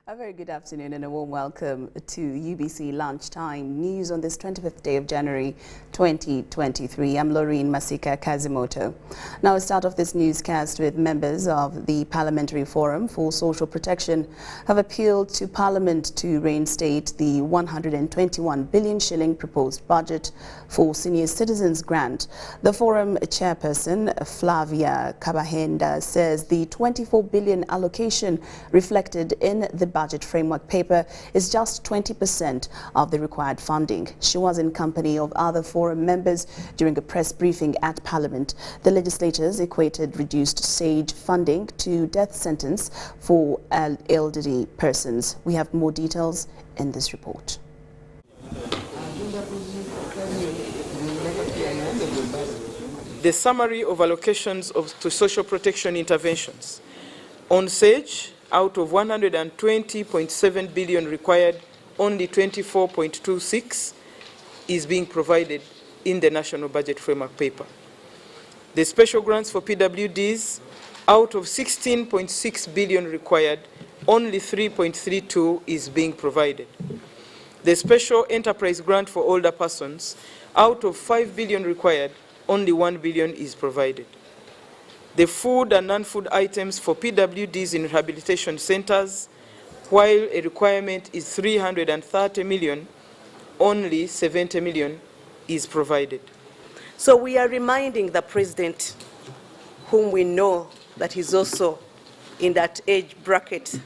A very good afternoon and a warm welcome to UBC Lunchtime News on this 25th day of January 2023. I'm Lauryn Kazimoto. Now, we start off this newscast with members of the Parliamentary Forum for Social Protection have appealed to Parliament to reinstate the 121 billion shilling proposed budget for senior citizens grant. The forum chairperson, Flavia Kabahenda, says the 24 billion allocation reflected in the budget framework paper is just 20% of the required funding. She was in company of other forum members during a press briefing at Parliament. The legislators equated reduced SAGE funding to death sentence for elderly persons. We have more details in this report. The summary of allocations to social protection interventions. On SAGE, out of 120.7 billion required, only 24.26 is being provided in the National Budget Framework Paper. The special grants for PWDs, out of 16.6 billion required, only 3.32 is being provided. The special enterprise grant for older persons, out of 5 billion required, only 1 billion is provided. The food and non-food items for PWDs in rehabilitation centers, while a requirement is 330 million, only 70 million is provided. So we are reminding the President, whom we know that is also in that age bracket,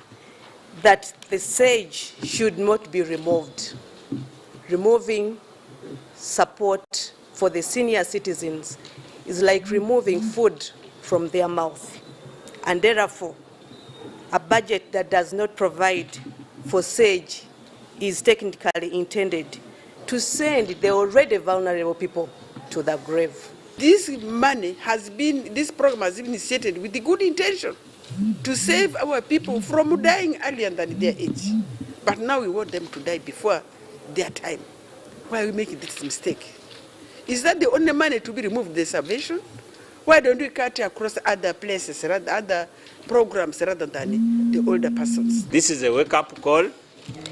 that the SAGE should not be removed. Removing support for the senior citizens is like removing food from their mouth, and therefore a budget that does not provide for SAGE is technically intended to send the already vulnerable people to the grave. This money has been, this program has been initiated with the good intention to save our people from dying earlier than their age. But now we want them to die before their time. Why are we making this mistake? Is that the only money to be removed, the salvation? Why don't we cut across other places, other programs, rather than the older persons? This is a wake-up call.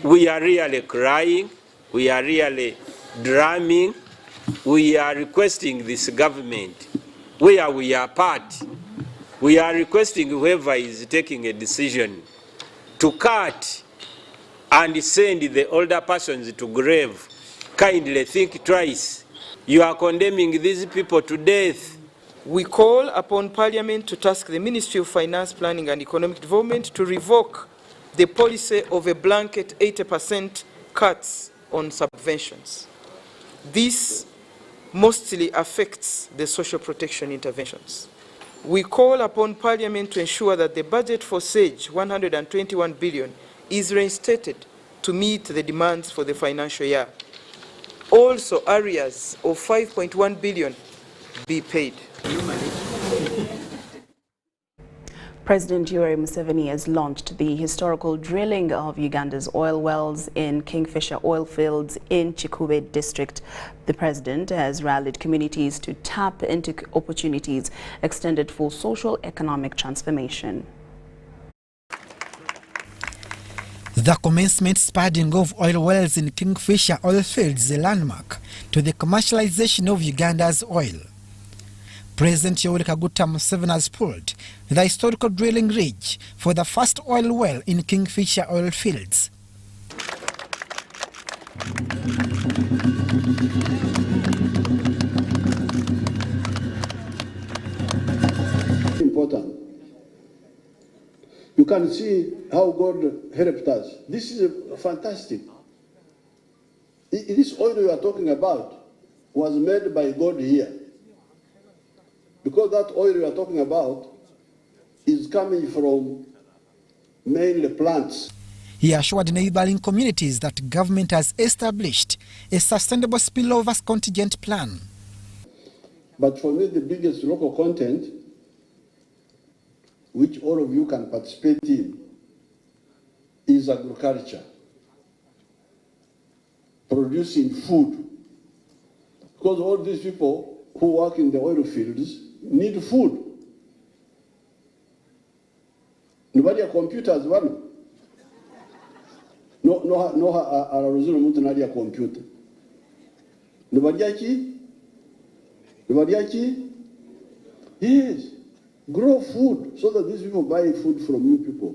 We are really crying. We are really drumming. We are requesting this government, where we are part, we are requesting whoever is taking a decision to cut and send the older persons to grave. Kindly think twice. You are condemning these people to death. We call upon Parliament to task the Ministry of Finance, Planning and Economic Development to revoke the policy of a blanket 80% cuts on subventions. This mostly affects the social protection interventions. We call upon Parliament to ensure that the budget for SAGE, 121 billion, is reinstated to meet the demands for the financial year. Also, areas of 5.1 billion be paid. President Yoweri Museveni has launched the historical drilling of Uganda's oil wells in Kingfisher oil fields in Chikube district. The president has rallied communities to tap into opportunities extended for social economic transformation. The commencement spudding of oil wells in Kingfisher oil fields is a landmark to the commercialization of Uganda's oil. President Yoweri Museveni has pulled the historical drilling rig for the first oil well in Kingfisher oil fields. Important. You can see how God helped us. This is fantastic. This oil you are talking about was made by God here. Because that oil you are talking about is coming from mainly plants. He assured neighboring communities that government has established a sustainable spillovers contingent plan. But for me, the biggest local content, which all of you can participate in, is agriculture. Producing food. Because all these people who work in the oil fields need food. Nobody computers one. araruzuru mtu nalia computer. Nibadiaki? Yes. Grow food so that these people buy food from you people.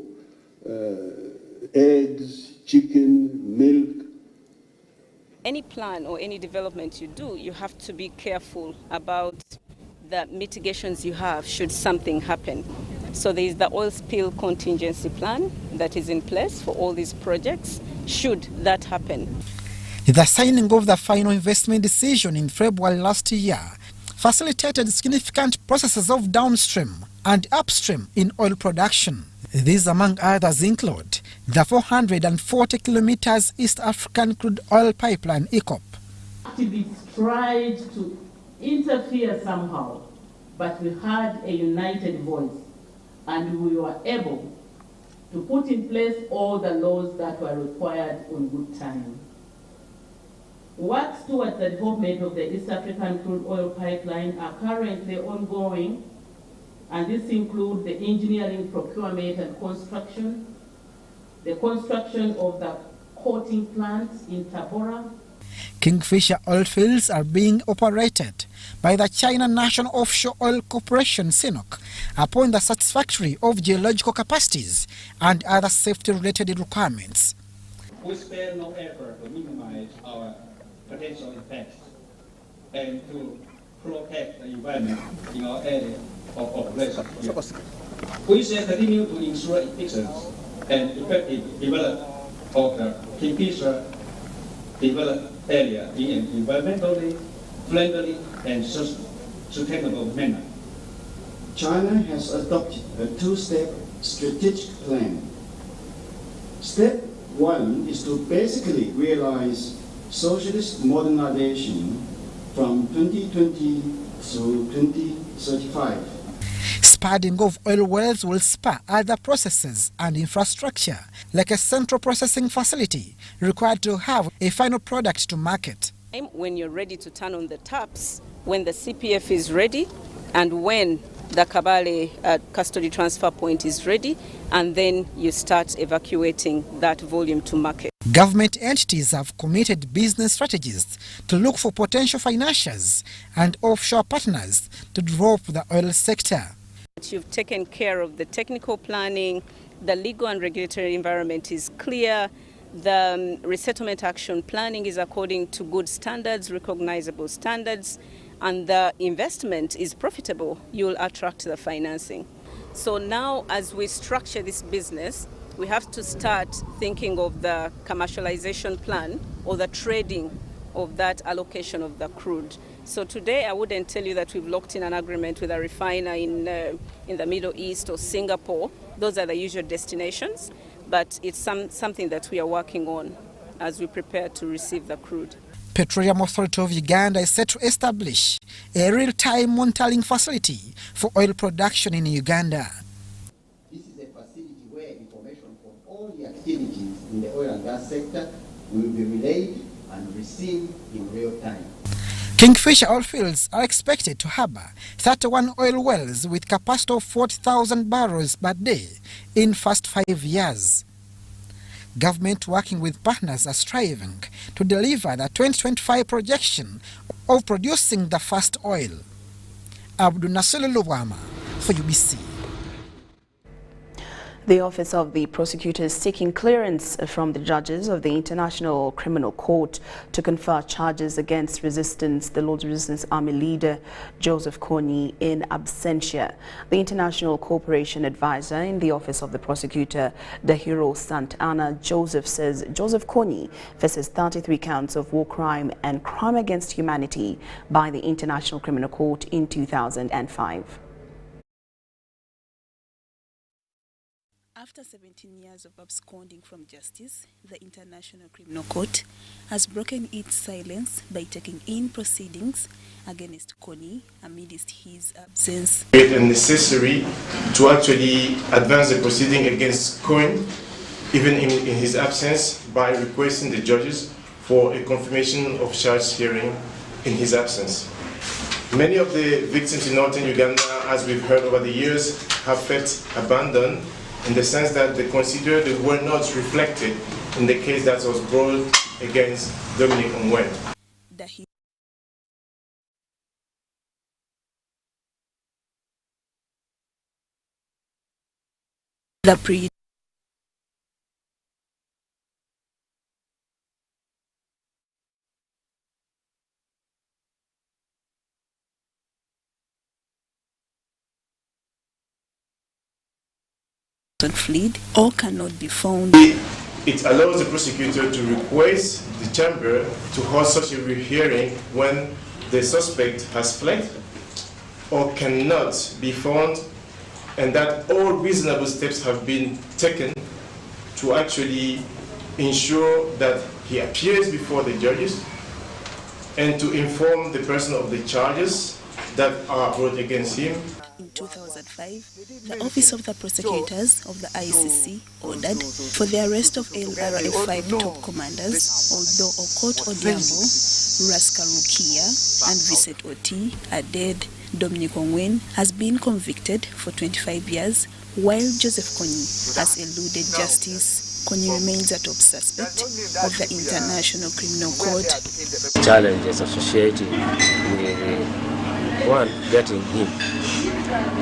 Eggs, chicken, milk. Any plan or any development you do, you have to be careful about the mitigations you have should something happen. So there is the oil spill contingency plan that is in place for all these projects should that happen. The signing of the final investment decision in February last year facilitated significant processes of downstream and upstream in oil production. These, among others, include the 440 kilometers East African crude oil pipeline EACOP. Activists tried to interfere somehow, but we had a united voice and we were able to put in place all the laws that were required on good time. Works towards the development of the East African crude oil pipeline are currently ongoing, and this includes the engineering, procurement, and construction, the construction of the coating plants in Tabora. Kingfisher oil fields are being operated by the China National Offshore Oil Corporation (CNOOC) upon the satisfactory of geological capacities and other safety-related requirements. We spare no effort to minimize our potential effects and to protect the environment in our area of operation. We shall continue to ensure efficient and effective development of the Kingfisher developed area in an environmentally friendly and sustainable manner. China has adopted a two-step strategic plan. Step one is to basically realize socialist modernization from 2020 through 2035. Spudding of oil wells will spur other processes and infrastructure, like a central processing facility required to have a final product to market. When you're ready to turn on the taps, when the CPF is ready, and when the Kabale custody transfer point is ready, and then you start evacuating that volume to market. Government entities have committed business strategies to look for potential financiers and offshore partners to develop the oil sector. You've taken care of the technical planning, the legal and regulatory environment is clear, the resettlement action planning is according to good standards, recognizable standards, and the investment is profitable, you'll attract the financing. So now as we structure this business, we have to start thinking of the commercialization plan or the trading of that allocation of the crude. So today I wouldn't tell you that we've locked in an agreement with a refiner in the Middle East or Singapore. Those are the usual destinations, but it's something that we are working on as we prepare to receive the crude. Petroleum Authority of Uganda is set to establish a real-time monitoring facility for oil production in Uganda. This is a facility where information from all the activities in the oil and gas sector will be relayed and received in real time. Kingfisher oil fields are expected to harbor 31 oil wells with capacity of 40,000 barrels per day in first 5 years. Government working with partners are striving to deliver the 2025 projection of producing the first oil. Abdul Nasir Luwama for UBC. The Office of the Prosecutor is seeking clearance from the judges of the International Criminal Court to confer charges against the Lord's Resistance Army leader Joseph Kony in absentia. The International Cooperation Advisor in the Office of the Prosecutor, Dahiro Santana Joseph, says Joseph Kony faces 33 counts of war crime and crime against humanity by the International Criminal Court in 2005. After 17 years of absconding from justice, the International Criminal Court has broken its silence by taking in proceedings against Kony amidst his absence. It is necessary to actually advance the proceeding against Kony, even in his absence, by requesting the judges for a confirmation of charge hearing in his absence. Many of the victims in northern Uganda, as we've heard over the years, have felt abandoned in the sense that they consider they were not reflected in the case that was brought against Dominic Ongwen. The pre fled or cannot be found. It allows the prosecutor to request the chamber to hold such a hearing when the suspect has fled or cannot be found, and that all reasonable steps have been taken to actually ensure that he appears before the judges and to inform the person of the charges that are brought against him. In 2005, the Office of the Prosecutors of the ICC ordered for the arrest of LRA5 top commanders, although Okot Odhiambo, Raska Rukia, and Vincent Oti are dead. Dominic Ongwen has been convicted for 25 years, while Joseph Kony has eluded justice. Kony remains a top suspect of the International Criminal Court. Challenges associated with one, getting him,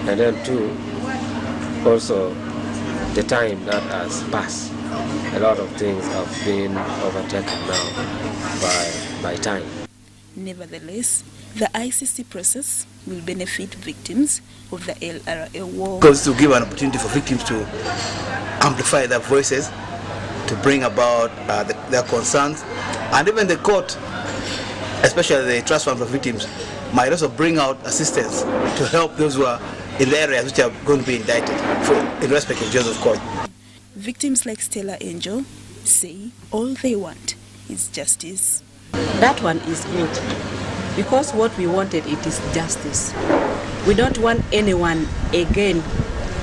and then two, also the time that has passed. A lot of things have been overtaken now by time. Nevertheless, the ICC process will benefit victims of the LRA war. Because to give an opportunity for victims to amplify their voices, to bring about their concerns, and even the court, especially the trust fund for victims, might also bring out assistance to help those who are in the areas which are going to be indicted in respect of Joseph Kony. Victims like Stella Angel say all they want is justice. That one is good, because what we wanted, it is justice. We don't want anyone again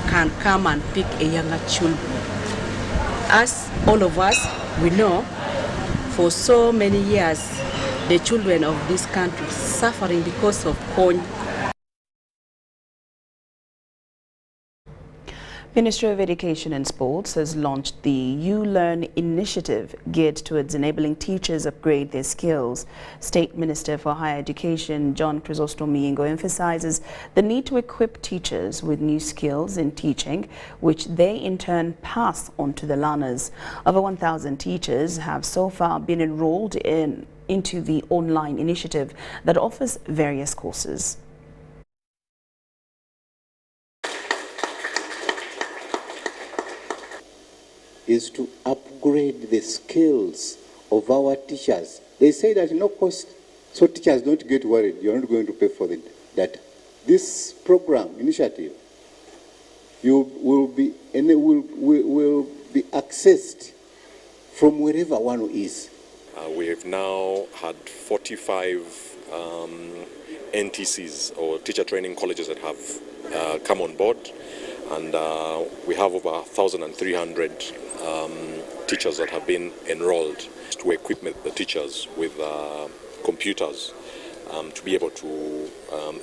can come and pick a younger child. As all of us, we know, for so many years, the children of this country suffering because of Kony. Ministry of Education and Sports has launched the YouLearn initiative geared towards enabling teachers upgrade their skills. State Minister for Higher Education John Chrysostom emphasizes the need to equip teachers with new skills in teaching, which they in turn pass on to the learners. Over 1,000 teachers have so far been enrolled into the online initiative that offers various courses. Is to upgrade the skills of our teachers. They say that no cost, so teachers don't get worried, you're not going to pay for it. That this program, initiative, will be accessed from wherever one is. We have now had 45 NTCs, or teacher training colleges, that have come on board, and we have over 1,300 teachers that have been enrolled to equip the teachers with computers to be able to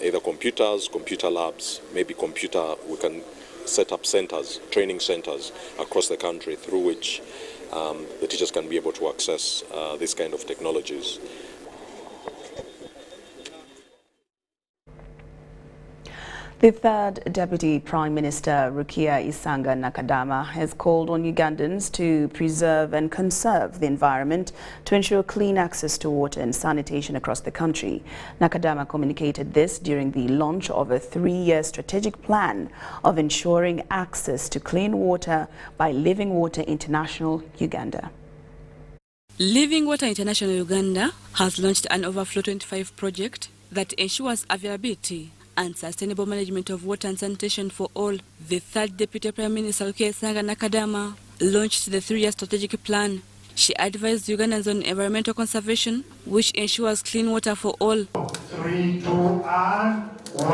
either computer labs, maybe we can set up centers, training centers across the country through which the teachers can be able to access these kind of technologies. The third Deputy Prime Minister, Rukia Isanga Nakadama, has called on Ugandans to preserve and conserve the environment to ensure clean access to water and sanitation across the country. Nakadama communicated this during the launch of a 3-year strategic plan of ensuring access to clean water by Living Water International Uganda. Living Water International Uganda has launched an Overflow 25 project that ensures availability and sustainable management of water and sanitation for all. The third Deputy Prime Minister, Rukia Isanga Nakadama, launched the 3-year strategic plan. She advised Ugandans on environmental conservation, which ensures clean water for all. 3, 2, and 1.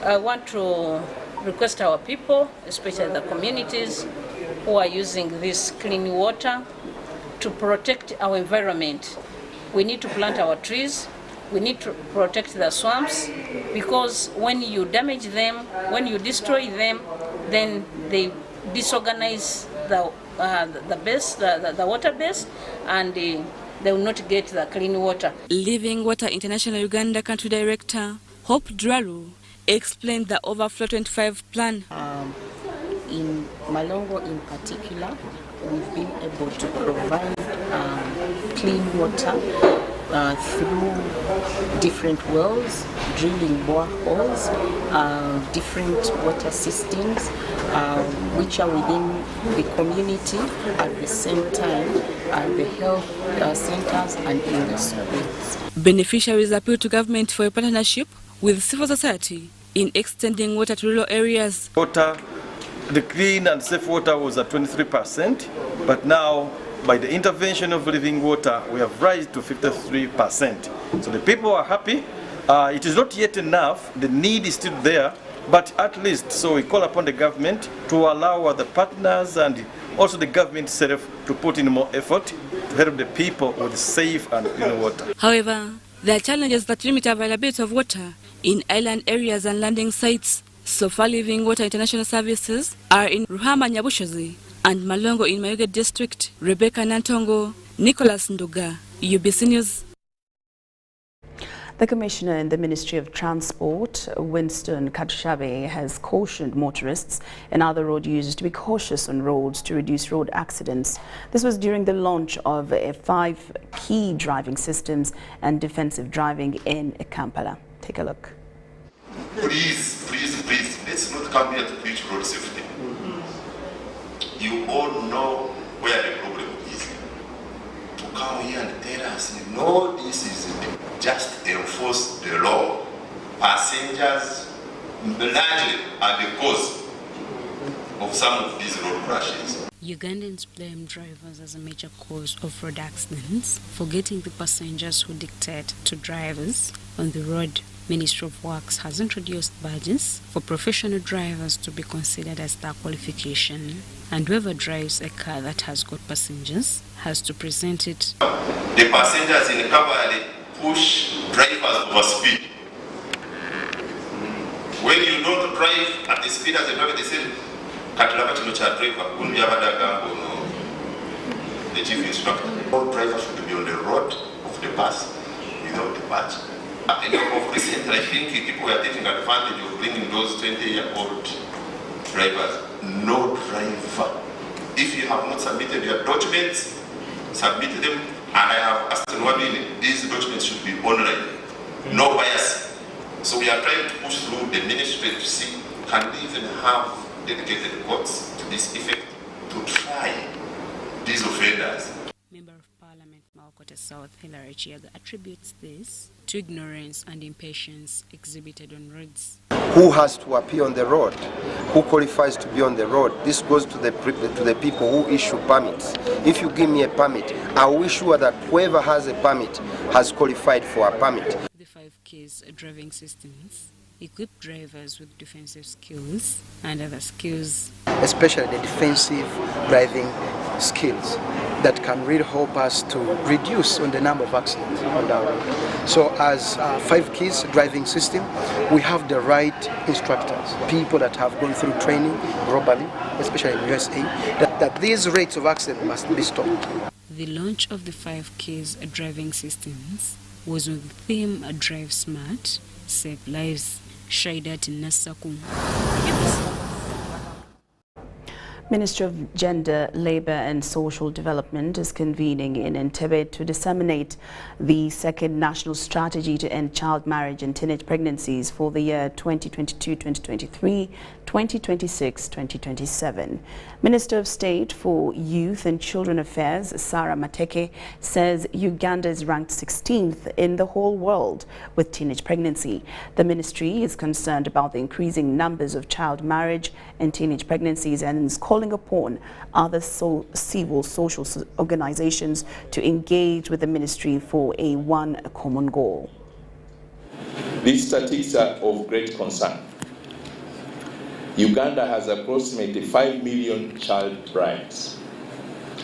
I want to request our people, especially the communities who are using this clean water, to protect our environment. We need to plant our trees. We need to protect the swamps, because when you damage them, when you destroy them, then they disorganize the water base, and they will not get the clean water. Living Water International Uganda Country Director Hope Dralu explained the Overflow 25 plan. In Malongo in particular, we've been able to provide clean water through different wells, drilling boreholes, different water systems which are within the community, at the same time the health centers and in the schools. Beneficiaries appeal to government for a partnership with civil society in extending water to rural areas. Water, the clean and safe water was at 23%, but now by the intervention of Living Water, we have raised to 53%. So the people are happy. It is not yet enough. The need is still there, but at least, so we call upon the government to allow other partners and also the government itself to put in more effort to help the people with safe and clean water. However, there are challenges that limit availability of water in island areas and landing sites. So far, Living Water International Services are in Ruhama Nyabushozi and Malongo in Mayuge District. Rebecca Nantongo, Nicholas Nduga, UBC News. The Commissioner in the Ministry of Transport, Winston Katushabe, has cautioned motorists and other road users to be cautious on roads to reduce road accidents. This was during the launch of 5 key driving systems and defensive driving in Kampala. Take a look. Please, let's not come here to preach road safety. You all know where the problem is. To come here and tell us, you know, this is just enforce the law. Passengers largely are the cause of some of these road crashes. Ugandans blame drivers as a major cause of road accidents, forgetting the passengers who dictate to drivers on the road. Ministry of Works has introduced badges for professional drivers to be considered as their qualification, and whoever drives a car that has got passengers has to present it. The passengers in the cavalry push drivers over speed. When you don't drive at the speed as a driver, they say, the chief instructor. All drivers should be on the road of the bus without the badge. Of recent, I think people are taking advantage of bringing those 20-year-old drivers. No driver. If you have not submitted your documents, submit them, and I have asked these documents should be online. No bias. So we are trying to push through the ministry to see, can we even have dedicated courts to this effect to try these offenders? Member of Parliament Malkota South Hilary Chiaga attributes this to ignorance and impatience exhibited on roads. Who has to appear on the road? Who qualifies to be on the road? This goes to the people who issue permits. If you give me a permit, I will ensure that whoever has a permit has qualified for a permit. The 5 keys driving systems equip drivers with defensive skills and other skills, especially the defensive driving skills that can really help us to reduce on the number of accidents on our road. So as 5 keys driving system, we have the right instructors, people that have gone through training globally, especially in USA, that these rates of accident must be stopped. The launch of the 5 keys driving systems was with the theme Drive Smart, Save Lives. Shaidat Nasakum. Ministry of Gender, Labour and Social Development is convening in Entebbe to disseminate the 2nd National Strategy to End Child Marriage and Teenage Pregnancies for the year 2022-2023, 2026-2027. Minister of State for Youth and Children Affairs, Sarah Mateke, says Uganda is ranked 16th in the whole world with teenage pregnancy. The ministry is concerned about the increasing numbers of child marriage and teenage pregnancies and is calling upon other civil social organizations to engage with the ministry for a common goal. These statistics are of great concern. Uganda has approximately 5 million child brides,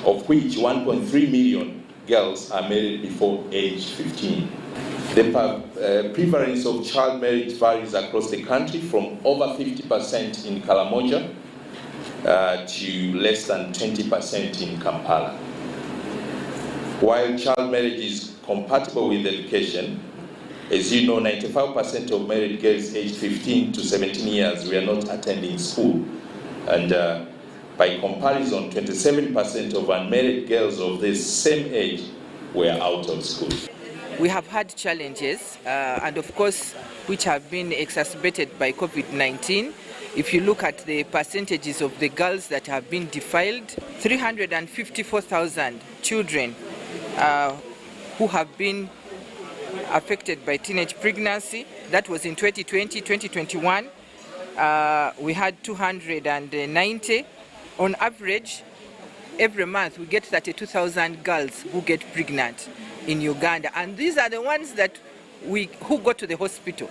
of which 1.3 million girls are married before age 15. The prevalence of child marriage varies across the country from over 50% in Karamoja to less than 20% in Kampala. While child marriage is compatible with education, as you know, 95% of married girls aged 15 to 17 years were not attending school. And by comparison, 27% of unmarried girls of this same age were out of school. We have had challenges, and of course, which have been exacerbated by COVID-19. If you look at the percentages of the girls that have been defiled, 354,000 children who have been affected by teenage pregnancy. That was in 2020, 2021. We had 290. On average, every month we get 32,000 girls who get pregnant in Uganda. And these are the ones that who go to the hospital.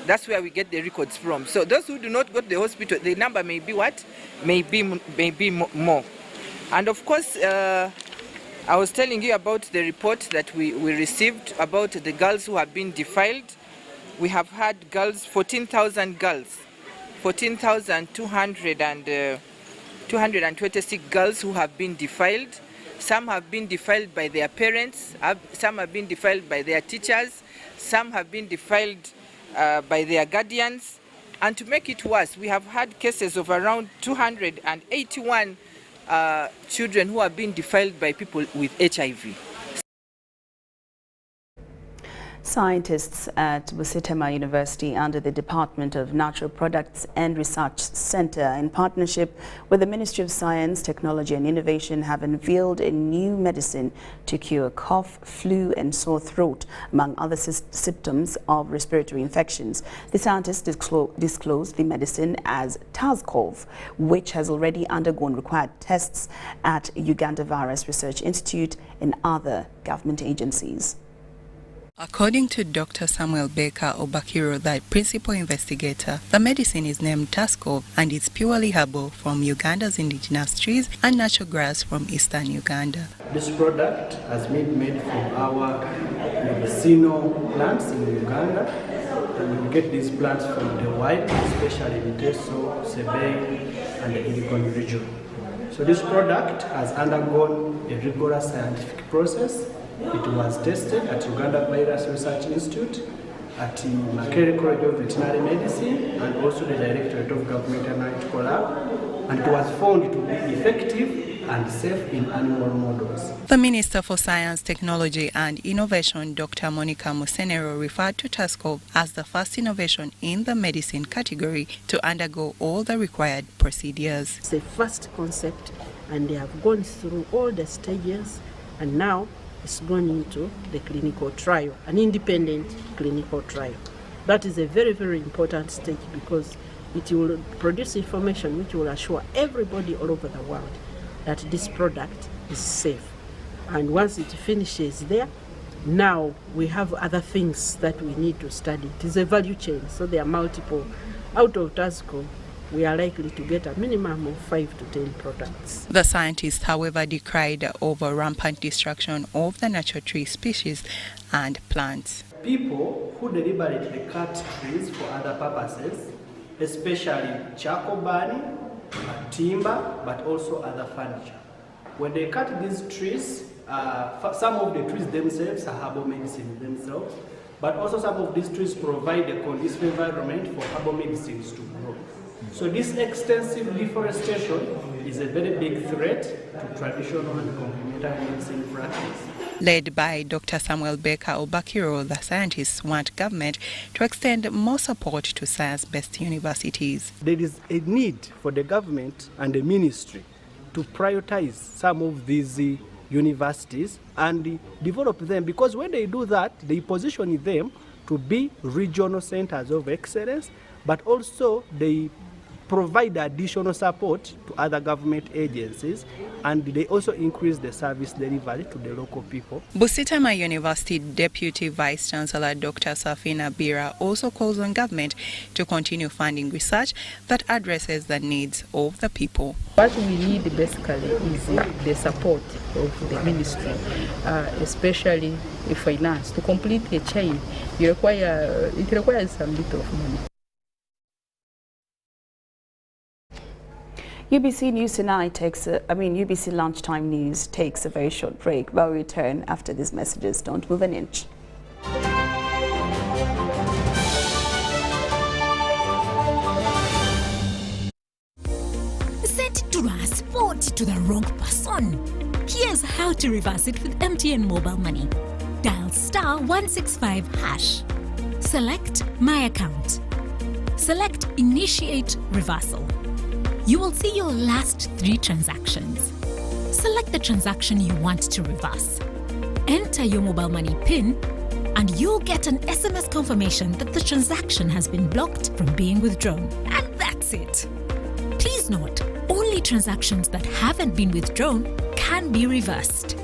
That's where we get the records from. So those who do not go to the hospital, the number may be what? Maybe more. And of course, I was telling you about the report that we received about the girls who have been defiled. We have had girls, 14,000 girls, 14,226 girls who have been defiled. Some have been defiled by their parents, some have been defiled by their teachers, some have been defiled by their guardians. And to make it worse, we have had cases of around 281 children who have been defiled by people with HIV. Scientists at Busitema University under the Department of Natural Products and Research Center in partnership with the Ministry of Science, Technology and Innovation have unveiled a new medicine to cure cough, flu and sore throat, among other symptoms of respiratory infections. The scientists disclosed the medicine as Tazcov, which has already undergone required tests at Uganda Virus Research Institute and other government agencies. According to Dr. Samuel Baker Obakiro, the principal investigator, the medicine is named Tazcov and is purely herbal from Uganda's indigenous trees and natural grass from eastern Uganda. This product has been made from our medicinal plants in Uganda, and we get these plants from the wild, especially in Teso, Sebei, and the Iligon region. So this product has undergone a rigorous scientific process. It was tested at Uganda Virus Research Institute, at the Makerere College of Veterinary Medicine, and also the Directorate of Government Analytical Lab, and it was found to be effective and safe in animal models. The Minister for Science, Technology and Innovation, Dr. Monica Musenero, referred to Tazcov as the first innovation in the medicine category to undergo all the required procedures. It's the first concept, and they have gone through all the stages, and now it's gone into the clinical trial, an independent clinical trial. That is a very, very important stage because it will produce information which will assure everybody all over the world that this product is safe. And once it finishes there, now we have other things that we need to study. It is a value chain, so there are multiple. Out of Tazcov, we are likely to get a minimum of 5 to 10 products. The scientists, however, decried over rampant destruction of the natural tree species and plants. People who deliberately cut trees for other purposes, especially charcoal burning, timber, but also other furniture. When they cut these trees, some of the trees themselves are herbal medicine themselves, but also some of these trees provide a conducive environment for herbal medicines to grow. So this extensive deforestation is a very big threat to traditional and complementary medicine practice. Led by Dr. Samuel Baker Obakiro, the scientists want government to extend more support to science-based universities. There is a need for the government and the ministry to prioritize some of these universities and develop them, because when they do that, they position them to be regional centers of excellence, but also they provide additional support to other government agencies, and they also increase the service delivery to the local people. Busitema University Deputy Vice Chancellor Dr. Safina Bira also calls on government to continue funding research that addresses the needs of the people. What we need basically is the support of the ministry, especially the finance. To complete a chain, it requires some little of money. UBC News Tonight UBC Lunchtime News takes a very short break. We'll return after these messages. Don't move an inch. Sent to transport to the wrong person. Here's how to reverse it with MTN Mobile Money. Dial *165#. Select My Account. Select Initiate Reversal. You will see your last 3 transactions. Select the transaction you want to reverse. Enter your mobile money PIN and you'll get an SMS confirmation that the transaction has been blocked from being withdrawn. And that's it. Please note, only transactions that haven't been withdrawn can be reversed.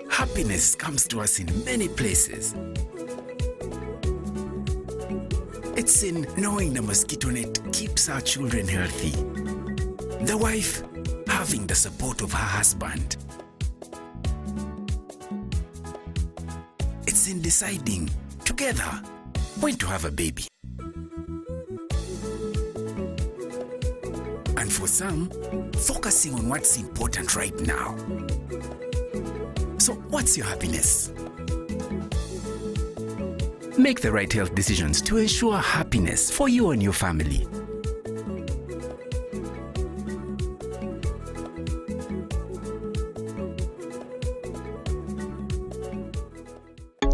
Happiness comes to us in many places. It's in knowing the mosquito net keeps our children healthy. The wife having the support of her husband. It's in deciding together when to have a baby. And for some, focusing on what's important right now. So what's your happiness? Make the right health decisions to ensure happiness for you and your family.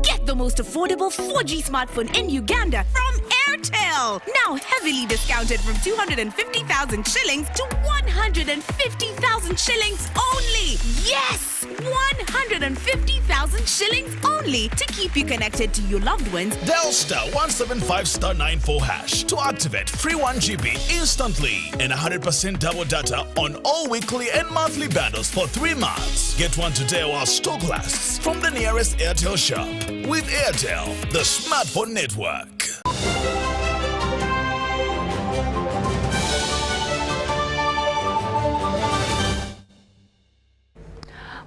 Get the most affordable 4G smartphone in Uganda from Airtel. Now heavily discounted from 250,000 shillings to 150,000 shillings only. Yes! 150,000 shillings only to keep you connected to your loved ones. Dial *175*94# to activate free 1 GB instantly and 100% double data on all weekly and monthly bundles for 3 months. Get one today while stock lasts from the nearest Airtel shop. With Airtel, the smartphone network.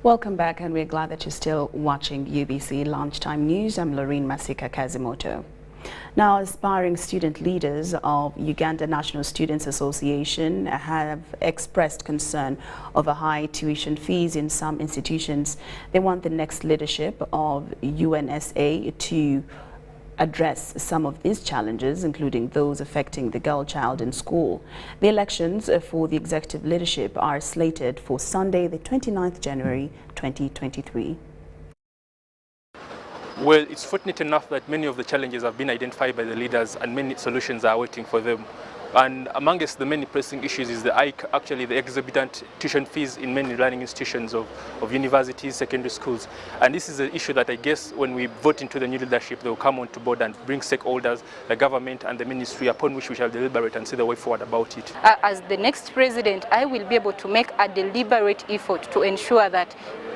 Welcome back, and we're glad that you're still watching UBC Lunchtime News. I'm Lauryn Kazimoto. Now, aspiring student leaders of Uganda National Students Association have expressed concern over high tuition fees in some institutions. They want the next leadership of UNSA to address some of these challenges, including those affecting the girl child in school. The elections for the executive leadership are slated for Sunday, the 29th January 2023. Well, it's fortunate enough that many of the challenges have been identified by the leaders and many solutions are waiting for them. And amongst the many pressing issues is the exorbitant tuition fees in many learning institutions of universities, secondary schools. And this is an issue that I guess when we vote into the new leadership, they will come on to board and bring stakeholders, the government and the ministry, upon which we shall deliberate and see the way forward about it. As the next president, I will be able to make a deliberate effort to ensure that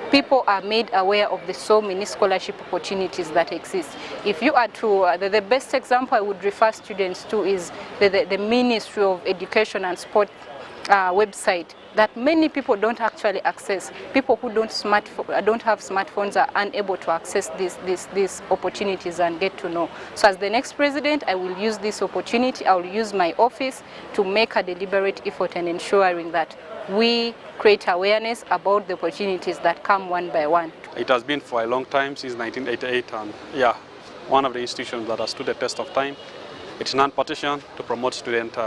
people are made aware of the so many scholarship opportunities that exist. If you are to, the best example I would refer students to is the Ministry of Education and Sport website that many people don't actually access. People who don't have smartphones are unable to access these opportunities and get to know. So as the next president, I will use this opportunity, I will use my office to make a deliberate effort in ensuring that we create awareness about the opportunities that come one by one. It has been for a long time, since 1988, and yeah, one of the institutions that has stood the test of time. It's non-partisan to promote student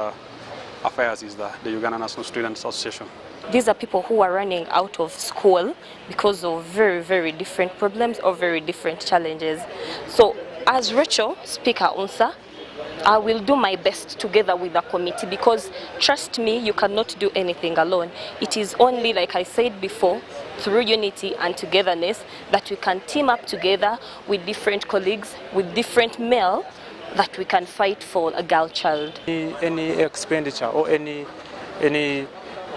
affairs is the Uganda National Students Association. These are people who are running out of school because of very, very different problems or very different challenges. So as Rachel, Speaker Unsa, I will do my best together with the committee, because trust me, you cannot do anything alone. It is only, like I said before, through unity and togetherness that we can team up together with different colleagues, with different male, that we can fight for a girl child. Any expenditure or any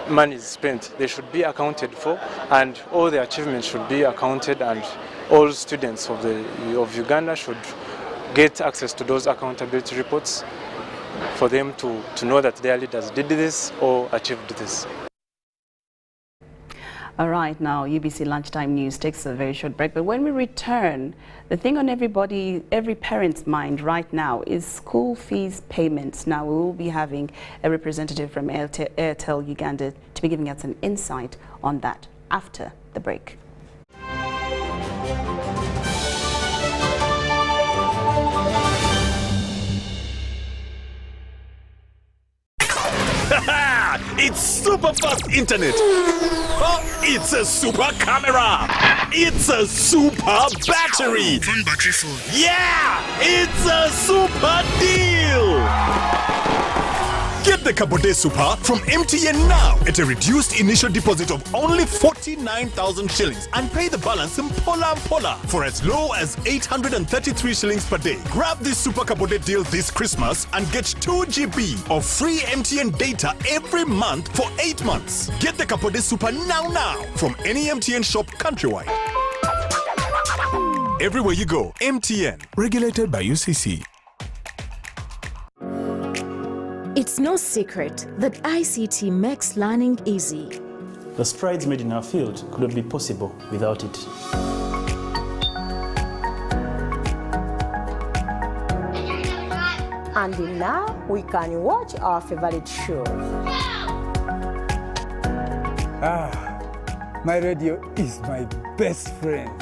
money spent, they should be accounted for, and all the achievements should be accounted, and all students of Uganda should get access to those accountability reports for them to know that their leaders did this or achieved this. All right, now UBC Lunchtime News takes a very short break, but when we return, the thing on every parent's mind right now is school fees payments. Now we will be having a representative from Airtel Uganda to be giving us an insight on that after the break. It's super fast internet. Oh, it's a super camera. It's a super battery. Phone battery full. Yeah, it's a super deal. Get the Kabote Super from MTN now at a reduced initial deposit of only 49,000 shillings and pay the balance in Pola for as low as 833 shillings per day. Grab this Super Kabote deal this Christmas and get 2 GB of free MTN data every month for 8 months. Get the Kabote Super now from any MTN shop countrywide. Everywhere you go, MTN, regulated by UCC. It's no secret that ICT makes learning easy. The strides made in our field could not be possible without it. And now we can watch our favorite shows. My radio is my best friend.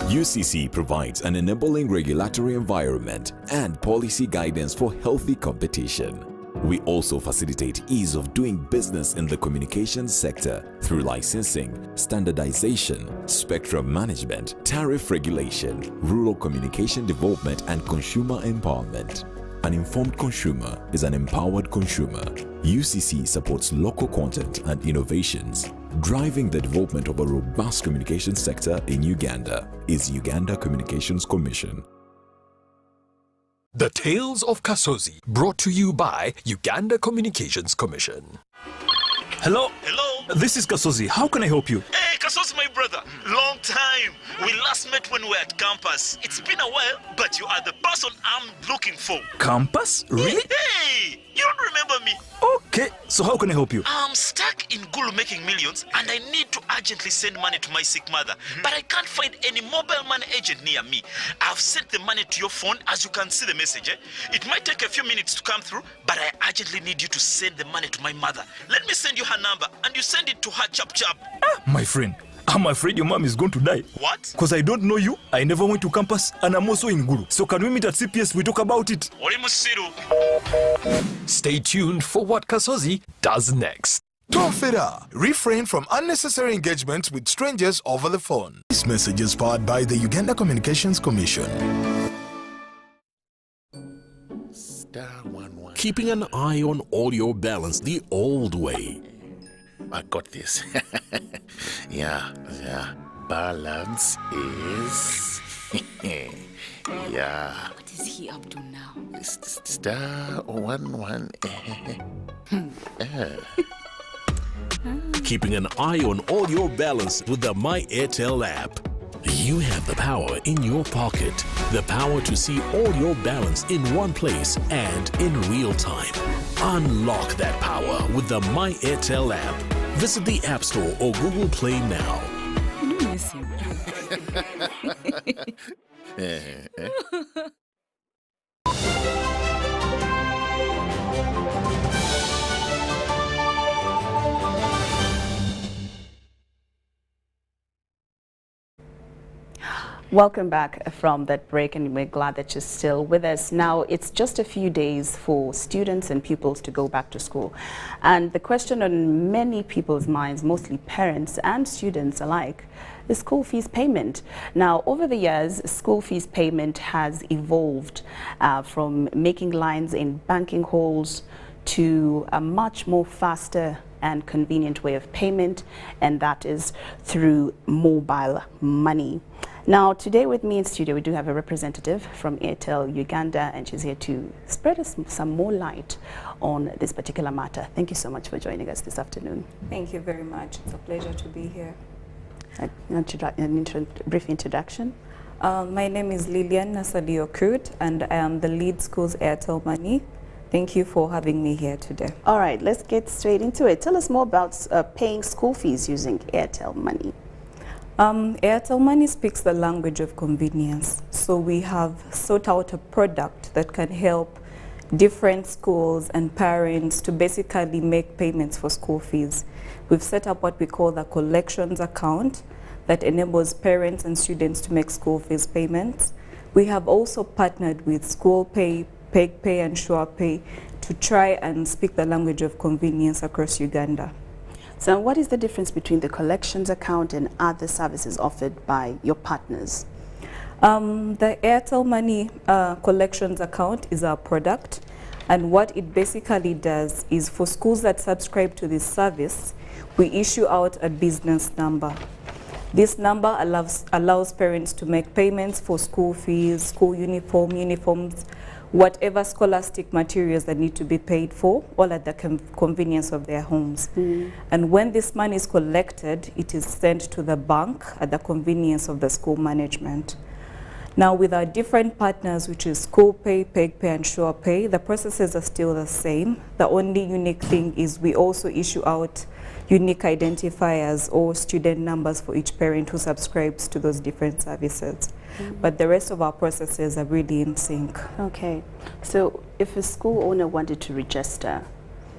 UCC provides an enabling regulatory environment and policy guidance for healthy competition. We also facilitate ease of doing business in the communications sector through licensing, standardization, spectrum management, tariff regulation, rural communication development, and consumer empowerment. An informed consumer is an empowered consumer. UCC supports local content and innovations. Driving the development of a robust communication sector in Uganda is Uganda Communications Commission. The Tales of Kasozi, brought to you by Uganda Communications Commission. Hello? Hello? This is Kasozi. How can I help you? Hey, Kasozi, my brother. Long time. We last met when we were at campus. It's been a while, but you are the person I'm looking for. Campus? Really? Hey, you don't remember me? Okay, so how can I help you? I'm stuck in Gulu making millions, and I need to urgently send money to my sick mother. But I can't find any mobile money agent near me. I've sent the money to your phone, as you can see the message. It might take a few minutes to come through, but I urgently need you to send the money to my mother. Let me send you her number, and you send it to her chap. My friend, I'm afraid your mom is going to die. What? Because I don't know you, I never went to campus, and I'm also in Gulu. So can we meet at CPS, we talk about it? Stay tuned for what Kasozi does next. Tofera. Refrain from unnecessary engagements with strangers over the phone. This message is powered by the Uganda Communications Commission. Keeping an eye on all your balance the old way. I got this. Yeah. Balance is... Yeah. What is he up to now? Star 11. Keeping an eye on all your balance with the My Airtel app. You have the power in your pocket. The power to see all your balance in one place and in real time. Unlock that power with the My Airtel app. Visit the App Store or Google Play now. I do miss you. Welcome back from that break, and we're glad that you're still with us. Now, it's just a few days for students and pupils to go back to school. And the question on many people's minds, mostly parents and students alike, is school fees payment. Now, over the years, school fees payment has evolved from making lines in banking halls to a much more faster and convenient way of payment, and that is through mobile money. Now, today with me in studio, we do have a representative from Airtel Uganda, and she's here to spread us some more light on this particular matter. Thank you so much for joining us this afternoon. Thank you very much. It's a pleasure to be here. Brief introduction. My name is Lilian Nasadio Kut, and I am the lead schools Airtel Money Thank you for having me here today. All right, let's get straight into it. Tell us more about paying school fees using Airtel Money. Airtel Money speaks the language of convenience. So we have sought out a product that can help different schools and parents to basically make payments for school fees. We've set up what we call the collections account that enables parents and students to make school fees payments. We have also partnered with School Pay, Peg Pay and Sure Pay to try and speak the language of convenience across Uganda. So what is the difference between the collections account and other services offered by your partners? The Airtel Money collections account is our product, and what it basically does is for schools that subscribe to this service, we issue out a business number. This number allows parents to make payments for school fees, school uniforms, whatever scholastic materials that need to be paid for, all at the convenience of their homes. And when this money is collected, it is sent to the bank at the convenience of the school management. Now, with our different partners, which is School Pay, Peg Pay, and Sure Pay, the processes are still the same. The only unique thing is we also issue out unique identifiers or student numbers for each parent who subscribes to those different services. But the rest of our processes are really in sync. Okay. So if a school owner wanted to register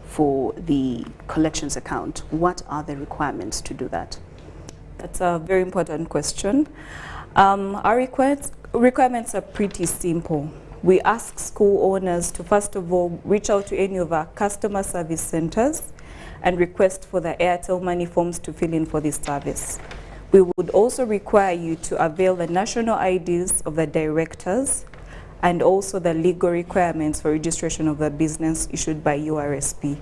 for the collections account, what are the requirements to do that? That's a very important question. Our requirements are pretty simple. We ask school owners to first of all reach out to any of our customer service centers and request for the Airtel Money forms to fill in for this service. We would also require you to avail the national IDs of the directors and also the legal requirements for registration of the business issued by URSP.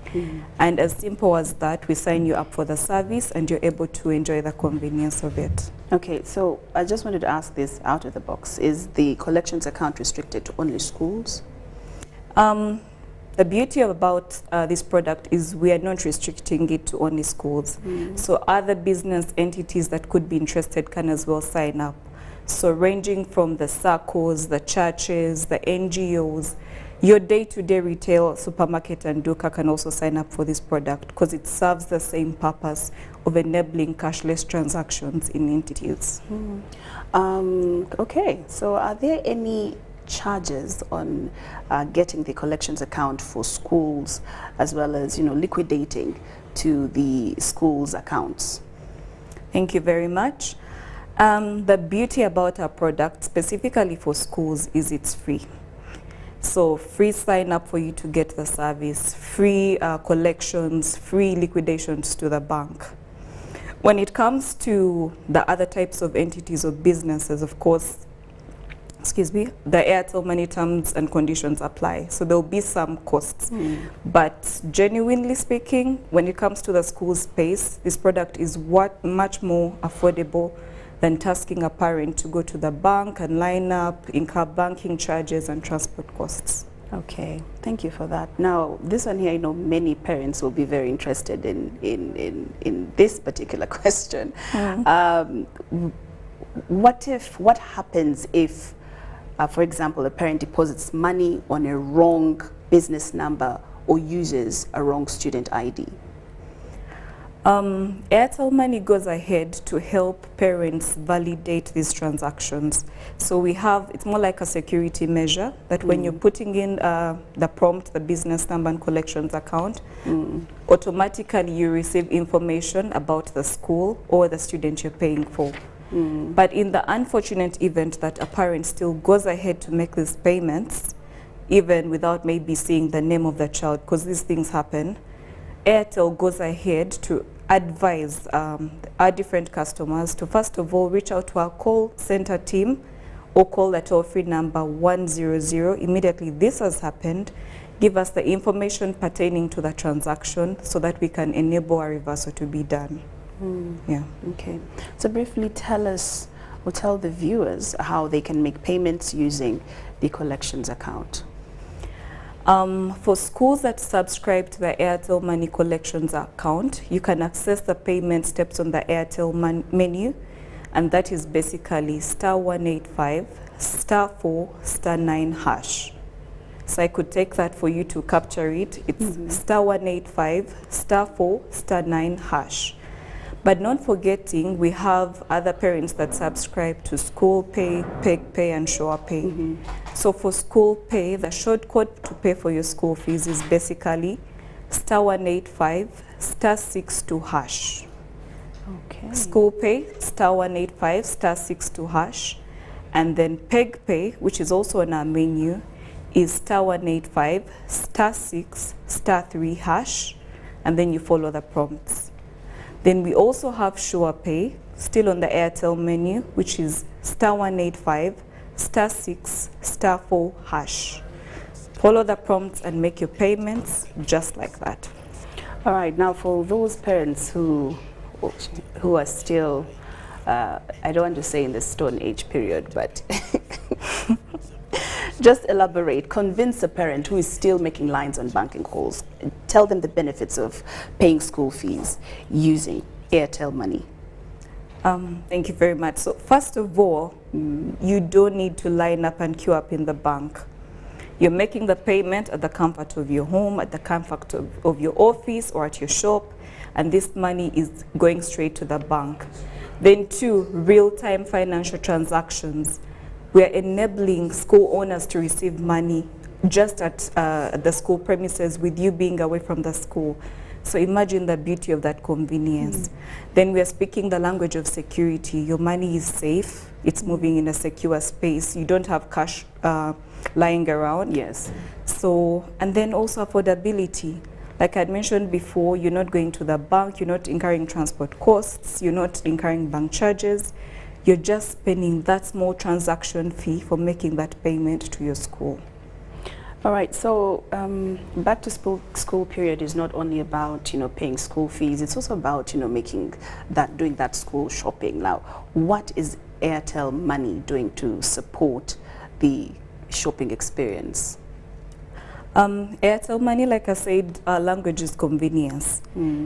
And as simple as that, we sign you up for the service and you're able to enjoy the convenience of it. Okay, so I just wanted to ask this out of the box. Is the collections account restricted to only schools? The beauty about this product is we are not restricting it to only schools. So other business entities that could be interested can as well sign up. So ranging from the circles, the churches, the NGOs, your day-to-day retail, supermarket and duka can also sign up for this product because it serves the same purpose of enabling cashless transactions in entities. Okay, so are there any charges on getting the collections account for schools as well as, liquidating to the schools' accounts? Thank you very much. The beauty about our product, specifically for schools, is it's free. So free sign up for you to get the service, free collections, free liquidations to the bank. When it comes to the other types of entities or businesses, of course, the Airtel Money terms and conditions apply. So there'll be some costs. But genuinely speaking, when it comes to the school space, this product is much more affordable than tasking a parent to go to the bank and line up, incur banking charges and transport costs. Okay, thank you for that. Now, this one here, many parents will be very interested in this particular question. What happens if, for example, a parent deposits money on a wrong business number or uses a wrong student ID? Airtel Money goes ahead to help parents validate these transactions. So it's more like a security measure that when you're putting in the prompt, the business number and collections account, automatically you receive information about the school or the student you're paying for. But in the unfortunate event that a parent still goes ahead to make these payments, even without maybe seeing the name of the child, because these things happen, Airtel goes ahead to advise our different customers to first of all reach out to our call center team or call the toll-free number 100. Immediately this has happened, give us the information pertaining to the transaction so that we can enable a reversal to be done. Yeah. Okay. So briefly tell us or tell the viewers how they can make payments using the collections account. For schools that subscribe to the Airtel Money collections account, you can access the payment steps on the Airtel menu, and that is basically *185 *4 *9#. So I could take that for you to capture it. It's *185 *4 *9 hash. But not forgetting, we have other parents that subscribe to School Pay, Peg Pay, and Sure Pay. So for School Pay, the shortcode to pay for your school fees is basically *185 *62 hash. Okay. School Pay, *185 *62 hash. And then Peg Pay, which is also on our menu, is *185 *6 *3 hash. And then you follow the prompts. Then we also have Sure Pay, still on the Airtel menu, which is *185 *6 *4 hash. Follow the prompts and make your payments just like that. All right, now for those parents who are still, I don't want to say in the Stone Age period, but just elaborate, convince a parent who is still making lines on banking calls, tell them the benefits of paying school fees using Airtel money. Thank you very much. So first of all, you don't need to line up and queue up in the bank. You're making the payment at the comfort of your home, at the comfort of your office, or at your shop, and this money is going straight to the bank. Then 2, real-time financial transactions. We are enabling school owners to receive money just at the school premises with you being away from the school. So imagine the beauty of that convenience. Then we are speaking the language of security. Your money is safe. It's moving in a secure space. You don't have cash lying around. Yes. So, and then also affordability. Like I mentioned before, you're not going to the bank, you're not incurring transport costs, you're not incurring bank charges. You're just spending that small transaction fee for making that payment to your school. All right, so back to school period is not only about, paying school fees, it's also about, doing that school shopping. Now, what is Airtel Money doing to support the shopping experience? Airtel Money, like I said, our language is convenience.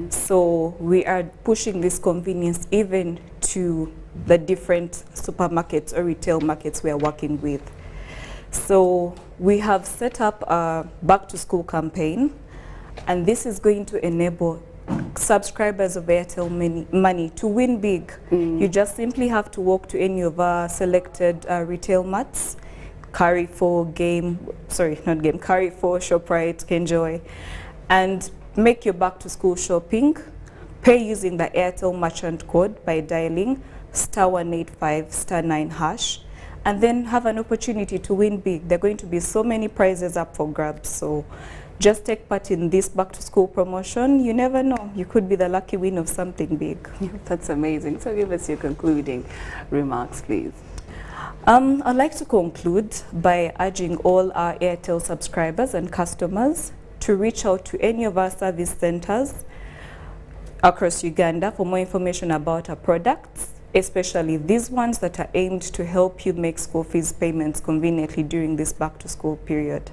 So we are pushing this convenience even to the different supermarkets or retail markets we are working with. So we have set up a back to school campaign, and this is going to enable subscribers of Airtel Money to win big. You just simply have to walk to any of our selected retail marts, Carrefour, Carrefour, ShopRite, Kenjoy, and make your back to school shopping. Pay using the Airtel merchant code by dialing *185 *9 hash, and then have an opportunity to win big. There are going to be so many prizes up for grabs, so just take part in this back to school promotion. You never know, you could be the lucky winner of something big. That's amazing. So give us your concluding remarks, please. I'd like to conclude by urging all our Airtel subscribers and customers to reach out to any of our service centers across Uganda for more information about our products, especially these ones that are aimed to help you make school fees payments conveniently during this back to school period.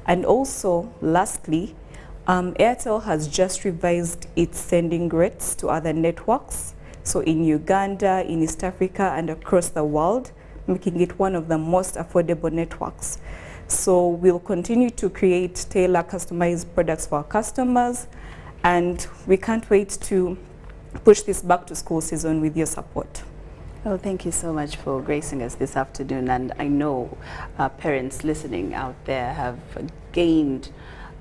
And also, lastly, Airtel has just revised its sending rates to other networks. So in Uganda, in East Africa, and across the world, making it one of the most affordable networks. So we'll continue to create tailored, customized products for our customers, and we can't wait to push this back to school season with your support. Well, thank you so much for gracing us this afternoon, and I know parents listening out there have gained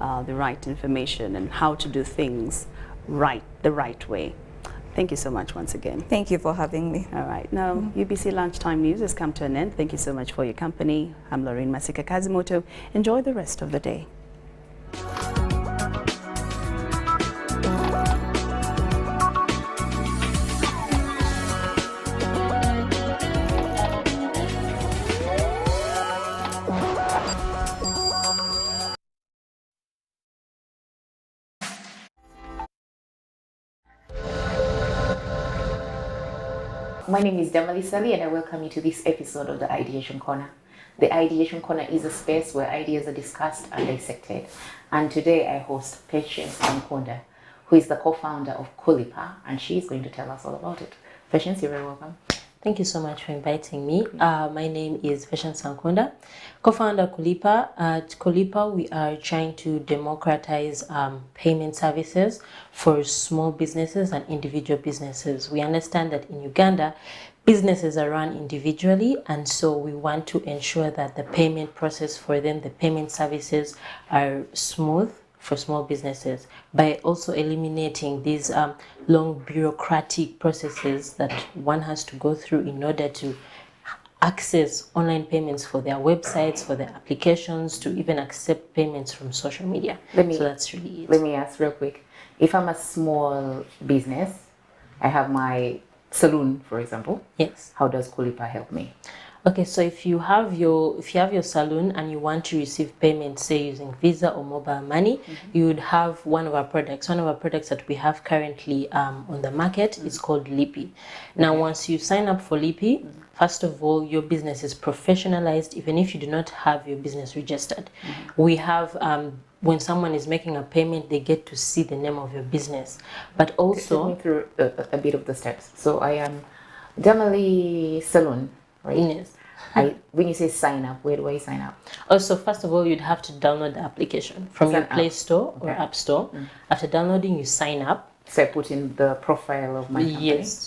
the right information and how to do things the right way. Thank you so much once again. Thank you for having me. All right, now UBC Lunchtime News has come to an end. Thank you so much for your company. I'm Lauryn Kazimoto. Enjoy the rest of the day. My name is Damali Sali, and I welcome you to this episode of the Ideation Corner. The Ideation Corner is a space where ideas are discussed and dissected. And today I host Patience Mkunda, who is the co-founder of Kulipa, and she is going to tell us all about it. Patience, you're very welcome. Thank you so much for inviting me. My name is Fashion Sankonda, co-founder Kulipa. At Kulipa, we are trying to democratize payment services for small businesses and individual businesses. We understand that in Uganda, businesses are run individually, and so we want to ensure that the payment process for them, the payment services are smooth for small businesses by also eliminating these long bureaucratic processes that one has to go through in order to access online payments for their websites, for their applications, to even accept payments from social media. So that's really it. Let me ask real quick. If I'm a small business, I have my salon, for example. Yes. How does Kulipa help me? Okay, so if you have your salon and you want to receive payment, say using Visa or mobile money, you would have one of our products. One of our products that we have currently on the market is called Lipi. Now, once you sign up for Lipi, first of all, your business is professionalized, even if you do not have your business registered. We have when someone is making a payment, they get to see the name of your business. But also, take me through a bit of the steps. So I am Damali Salon, right? Yes. When you say sign up, where do I sign up? Also, first of all, you'd have to download the application from your Play Store or App Store. After downloading, you sign up. So I put in the profile of my company? Yes.